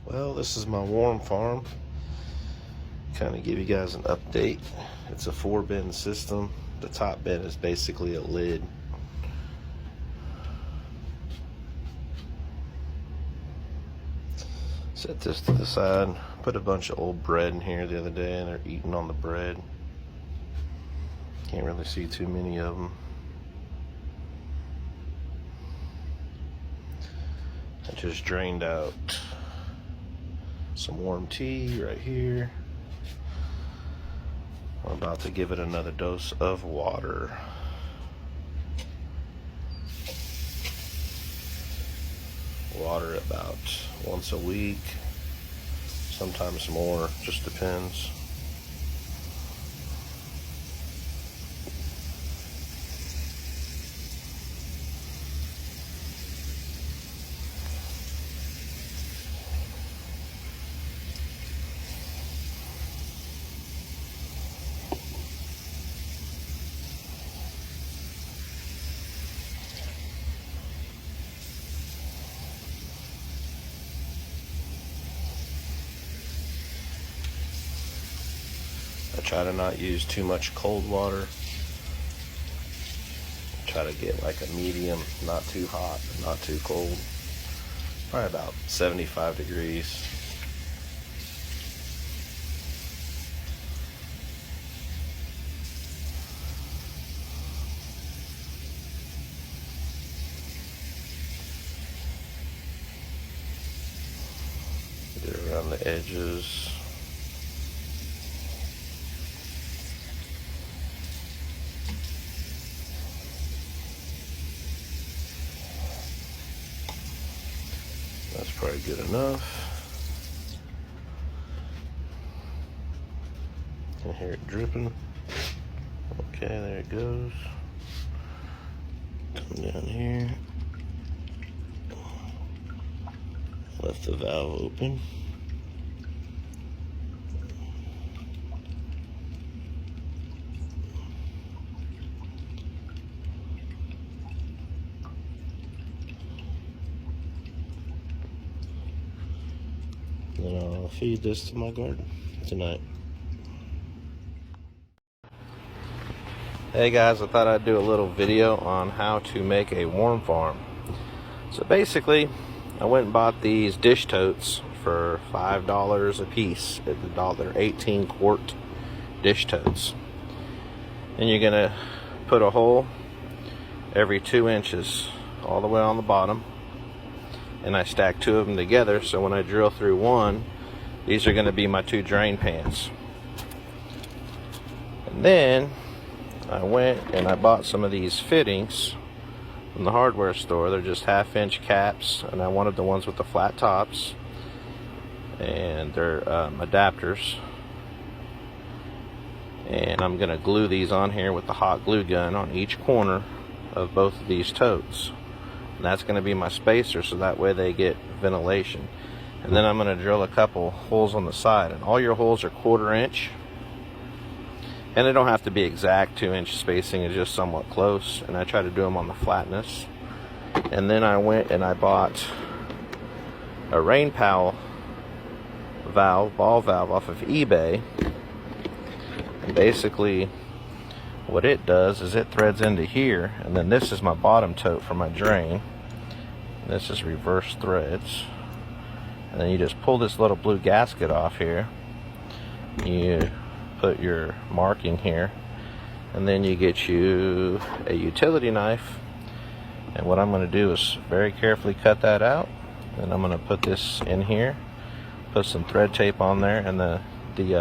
Well, this is my worm farm. Kind of give you guys an update. It's a 4-bin system. The top bin is basically a lid. Set this to the side. Put a bunch of old bread in here the other day and they're eating on the bread. Can't really see too many of them. I just drained out some warm tea right here. I'm about to give it another dose of water. Water about once a week, sometimes more, just depends. I try to not use too much cold water. Try to get like a medium, not too hot, not too cold. Probably about 75 degrees. Get it around the edges. That's probably good enough. Can hear it dripping. Okay, there it goes. Come down here. Left the valve open. Then I'll feed this to my garden tonight. Hey guys, I thought I'd do a little video on how to make a worm farm. So basically, I went and bought these dish totes for $5 a piece at the dollar 18 quart dish totes. And you're gonna put a hole every 2 inches all the way on the bottom. And I stack 2 of them together, so when I drill through one, these are going to be my 2 drain pans. And then I went and I bought some of these fittings from the hardware store. They're just 1/2-inch caps, and I wanted the ones with the flat tops, and they're adapters. And I'm going to glue these on here with the hot glue gun on each corner of both of these totes. And that's going to be my spacer, so that way they get ventilation. And then I'm going to drill a couple holes on the side, and all your holes are 1/4 inch, and they don't have to be exact 2-inch spacing, is just somewhat close, and I try to do them on the flatness. And then I went and I bought a rain pal valve, ball valve, off of eBay. And basically what it does is it threads into here, and then this is my bottom tote for my drain. This is reverse threads, and then you just pull this little blue gasket off here. You put your marking here, and then you get you a utility knife. And what I'm going to do is very carefully cut that out, and I'm going to put this in here, put some thread tape on there, and the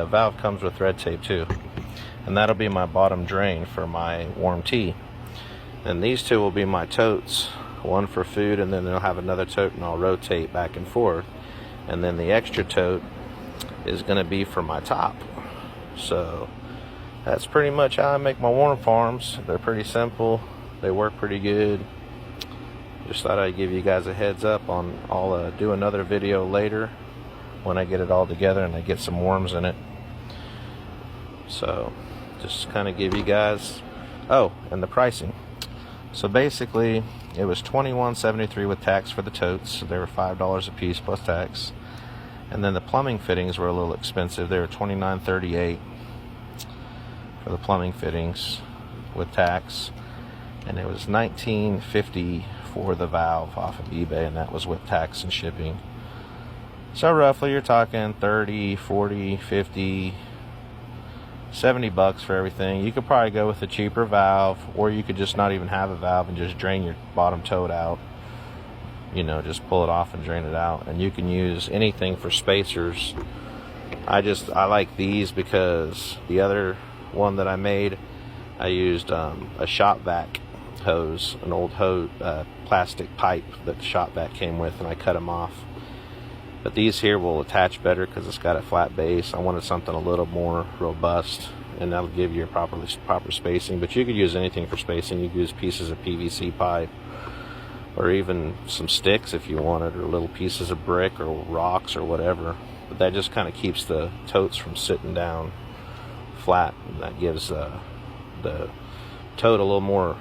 valve comes with thread tape too. And that'll be my bottom drain for my warm tea. And these 2 will be my totes, one for food, and then they'll have another tote, and I'll rotate back and forth. And then the extra tote is going to be for my top. So that's pretty much how I make my worm farms. They're pretty simple, they work pretty good. Just thought I'd give you guys a heads up on. I'll do another video later when I get it all together and I get some worms in it. So just kind of give you guys, oh, and the pricing. So basically it was $21.73 with tax for the totes, so they were $5 a piece plus tax. And then the plumbing fittings were a little expensive. They were $29.38 for the plumbing fittings with tax, and it was $19.50 for the valve off of eBay, and that was with tax and shipping. So roughly you're talking 30, 40, 50, 70 bucks for everything. You could probably go with a cheaper valve, or you could just not even have a valve and just drain your bottom tote out. You know, just pull it off and drain it out. And you can use anything for spacers. I like these because the other one that I made, I used a shop vac hose, an old hose, plastic pipe that the shop vac came with, and I cut them off. But these here will attach better because it's got a flat base. I wanted something a little more robust, and that'll give you proper spacing. But you could use anything for spacing. You could use pieces of PVC pipe, or even some sticks if you wanted, or little pieces of brick or rocks or whatever. But that just kind of keeps the totes from sitting down flat, and that gives the tote a little more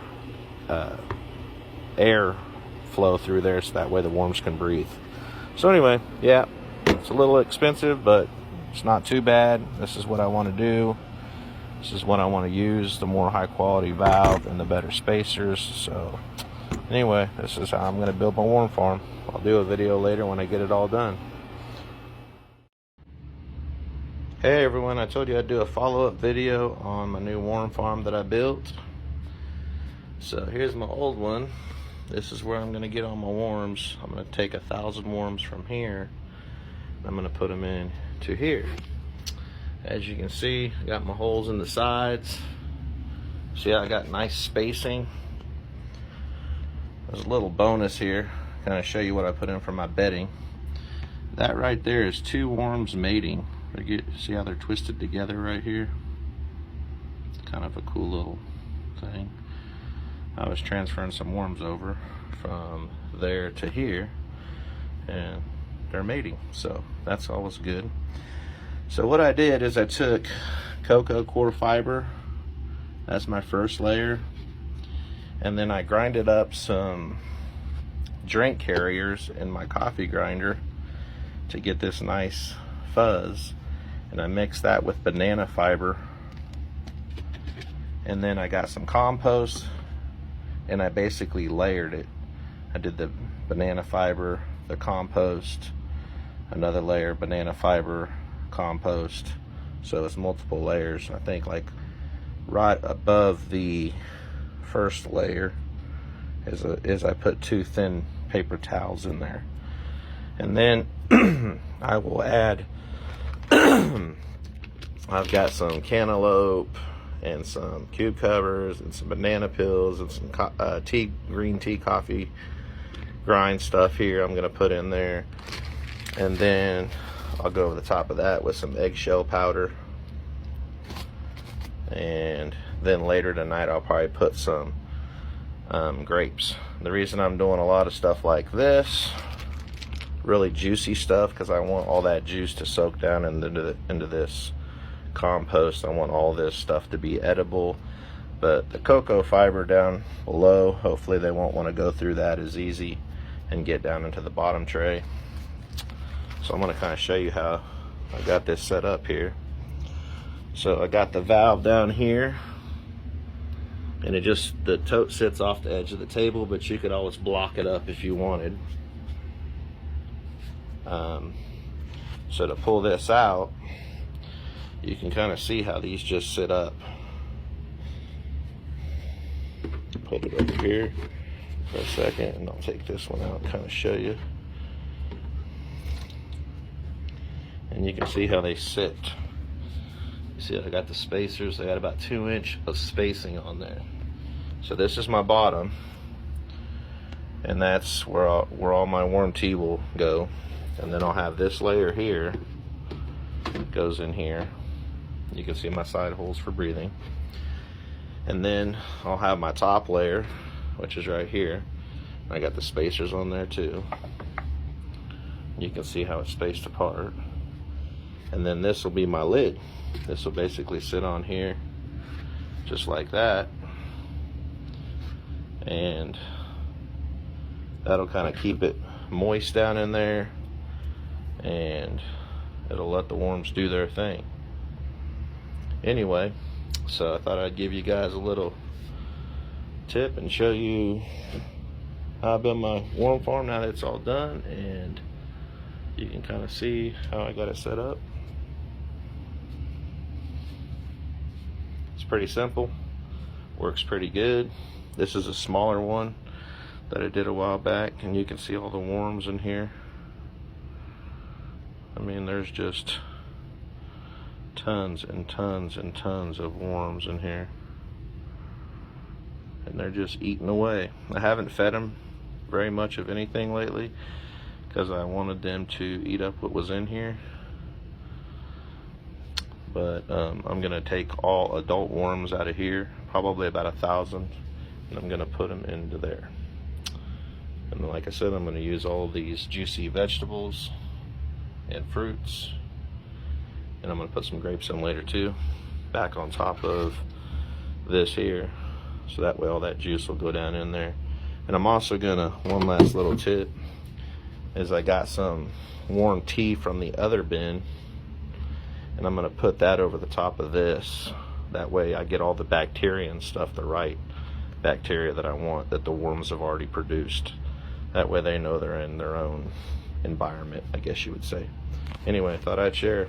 air flow through there, so that way the worms can breathe. So anyway, yeah, it's a little expensive, but it's not too bad. This is what I want to do. This is what I want to use, the more high quality valve and the better spacers. So anyway, this is how I'm going to build my worm farm. I'll do a video later when I get it all done. Hey everyone, I told you I'd do a follow-up video on my new worm farm that I built. So here's my old one. This is where I'm going to get all my worms. I'm going to take 1,000 worms from here, and I'm going to put them in to here. As you can see, I got my holes in the sides. See how I got nice spacing? There's a little bonus here, kind of show you what I put in for my bedding. That right there is 2 worms mating. See how they're twisted together right here? Kind of a cool little thing. I was transferring some worms over from there to here, and they're mating, so that's always good. So what I did is I took cocoa core fiber, that's my first layer, and then I grinded up some drink carriers in my coffee grinder to get this nice fuzz, and I mixed that with banana fiber, and then I got some compost, and I basically layered it. I did the banana fiber, the compost, another layer, banana fiber, compost. So it's multiple layers. I think like right above the first layer is I put 2 thin paper towels in there. And then I will add, I've got some cantaloupe and some cube covers and some banana peels and some green tea coffee grind stuff here I'm gonna put in there. And then I'll go over the top of that with some eggshell powder. And then later tonight I'll probably put some grapes. The reason I'm doing a lot of stuff like this, really juicy stuff, because I want all that juice to soak down into this compost. I want all this stuff to be edible. But the cocoa fiber down below, hopefully they won't want to go through that as easy and get down into the bottom tray. So I'm going to kind of show you how I got this set up here. So I got the valve down here, and the tote sits off the edge of the table, but you could always block it up if you wanted. So to pull this out, you can kind of see how these just sit up. Put it over here for a second, and I'll take this one out and kind of show you. And you can see how they sit. You see I got the spacers. I got about 2 inch of spacing on there. So this is my bottom, and that's where all my worm tea will go. And then I'll have this layer here, goes in here. You can see my side holes for breathing. And then I'll have my top layer, which is right here. I got the spacers on there too. You can see how it's spaced apart. And then this will be my lid. This will basically sit on here just like that, and that'll kind of keep it moist down in there. and it'll let the worms do their thing. Anyway, so I thought I'd give you guys a little tip and show you how I built my worm farm now that it's all done, and you can kind of see how I got it set up. It's pretty simple, works pretty good. This is a smaller one that I did a while back, and you can see all the worms in here. I mean, there's just tons and tons and tons of worms in here, and they're just eating away. I haven't fed them very much of anything lately because I wanted them to eat up what was in here. But I'm gonna take all adult worms out of here, probably about 1,000, and I'm gonna put them into there. And like I said, I'm gonna use all these juicy vegetables and fruits, and I'm gonna put some grapes in later too, back on top of this here, so that way all that juice will go down in there. And I'm also gonna, one last little tip, is I got some warm tea from the other bin, and I'm gonna put that over the top of this. That way I get all the bacteria and stuff, the right bacteria that I want, that the worms have already produced. That way they know they're in their own environment, I guess you would say. Anyway, I thought I'd share.